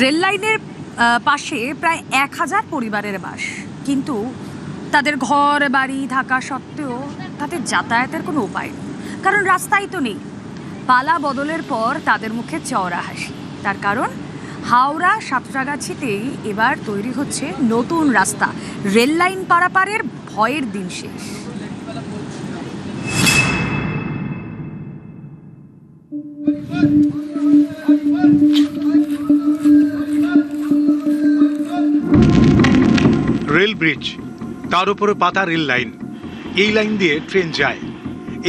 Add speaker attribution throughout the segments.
Speaker 1: Rail লাইনের পাশে প্রায় 1000 পরিবারের বাস, কিন্তু তাদের ঘর বাড়ি থাকা সত্ত্বেও তাদের যাতায়াতের কোনো উপায় নেই, কারণ রাস্তাই তো নেই। পালা বদলের পর তাদের মুখে চওড়া হাসি। তার কারণ হাওড়া সাঁতরাগাছিতেই এবার তৈরি হচ্ছে নতুন রাস্তা। রেল লাইন পারাপারের ভয়ের দিন শেষ।
Speaker 2: রেল ব্রিজ, তার উপরে পাতা রেল লাইন। এই লাইন দিয়ে ট্রেন যায়,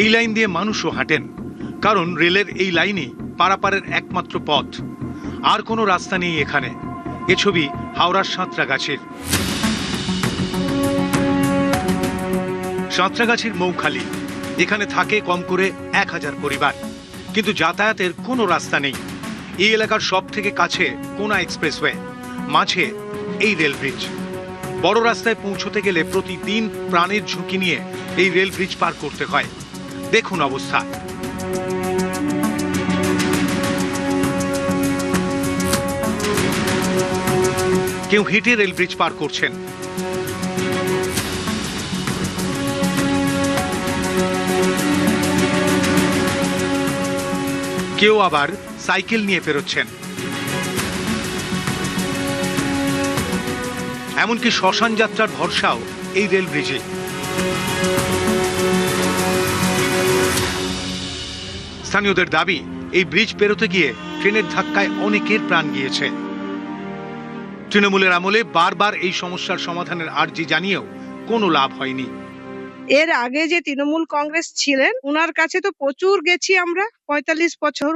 Speaker 2: এই লাইন দিয়ে মানুষও হাঁটেন, কারণ রেলের এই লাইনই পারাপারের একমাত্র পথ। আর কোনো রাস্তা নেই এখানে। এ ছবি হাওড়ার সাঁতরাগাছির। সাঁতরাগাছির মৌখালি, এখানে থাকে কম করে 1000 পরিবার, কিন্তু যাতায়াতের কোনো রাস্তা নেই। এই এলাকার সব থেকে কাছে কোনা এক্সপ্রেসওয়ে, মাঝে এই রেল ব্রিজ। বড় রাস্তায় পৌঁছতে গেলে প্রতিদিন প্রাণের ঝুঁকি নিয়ে এই রেল ব্রিজ পার করতে হয়। দেখুন অবস্থা। কেউ হেঁটে রেল ব্রিজ পার করছেন, কেউ আবার সাইকেল নিয়ে পেরোচ্ছেন। এমনকি শ্মশান যাত্রার ভরসাও এই রেল ব্রিজে। স্থানীয়দের দাবি, এই ব্রিজ পেরোতে গিয়ে ট্রেনের ধাক্কায় অনেকের প্রাণ গিয়েছে। তৃণমূলের আমলে বারবার এই সমস্যার সমাধানের আর্জি জানিয়েও কোনো লাভ হয়নি।
Speaker 3: এর আগে যে তৃণমূল কংগ্রেস ছিলেন, ওনার কাছে তো প্রচুর গেছি আমরা। 45 বছর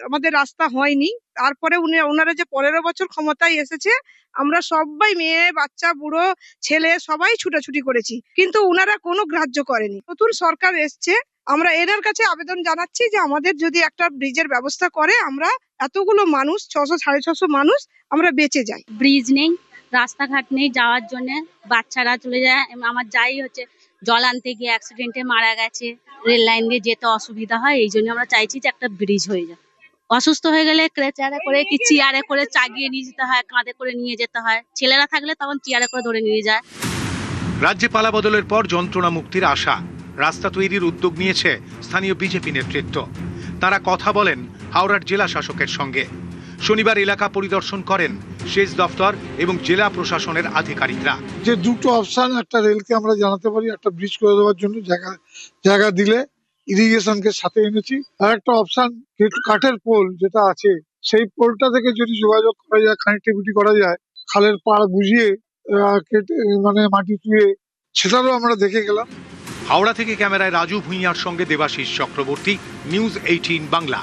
Speaker 3: আমাদের রাস্তা হয়নি। তারপরে ওনারা যে 15 বছর ক্ষমতায় এসেছে, আমরা সবাই মেয়ে বাচ্চা বুড়ো ছেলে সবাই ছুটাছুটি করেছি, কিন্তু ওনারা কোনো গ্রাহ্য করেনি। নতুন সরকার এসছে, আমরা এনার কাছে আবেদন জানাচ্ছি যে আমাদের যদি একটা ব্রিজের ব্যবস্থা করে, আমরা এতগুলো মানুষ 600-650 মানুষ আমরা বেঁচে যাই।
Speaker 4: ব্রিজ নেই, রাস্তাঘাট নেই যাওয়ার জন্য, বাচ্চারা চলে যায়। আমার যাই হচ্ছে জল আনতে গিয়ে অ্যাক্সিডেন্টে মারা গেছে। রেল লাইন দিয়ে যেতে অসুবিধা হয়, এই জন্য আমরা চাইছি যে একটা ব্রিজ হয়ে যায়। অসুস্থ হয়ে গেলে ক্রেচারে করে কি চেয়ারে করে চাগিয়ে নিয়ে যেতে হয়, কাঁধে করে নিয়ে যেতে হয়। ছেলেরা থাকলে তখন চেয়ারে করে ধরে নিয়ে যায়।
Speaker 2: রাজ্যে পালা বদলের পর যন্ত্রণা মুক্তির আশা। রাস্তা তৈরির উদ্যোগ নিয়েছে স্থানীয় বিজেপি নেতৃত্ব। তারা কথা বলেন হাওড়ার জেলা শাসকের সঙ্গে। শনিবার এলাকা পরিদর্শন করেন সেচ দফতর এবং জেলা প্রশাসনের আধিকারিকরা।
Speaker 5: যে দুটো অপশন, একটা রেলকে আমরা জানাতে পারি একটা ব্রিজ করে দেওয়ার জন্য জায়গা দিলে, ইরিগেশনকে সাথে এনেছি। আর একটা অপশন কাঠের পোল যেটা আছে, সেই পোলটা থেকে যদি যোগাযোগ করা যায়, কানেক্টিভিটি করা যায়, খালের পাড় বুঝিয়ে কেটে মানে মাটি তুলে, সেটারও আমরা দেখে গেলাম।
Speaker 2: হাওড়া থেকে ক্যামেরায় রাজু ভূঁইয়ার সঙ্গে দেবাশিস চক্রবর্তী, নিউজ 18 বাংলা।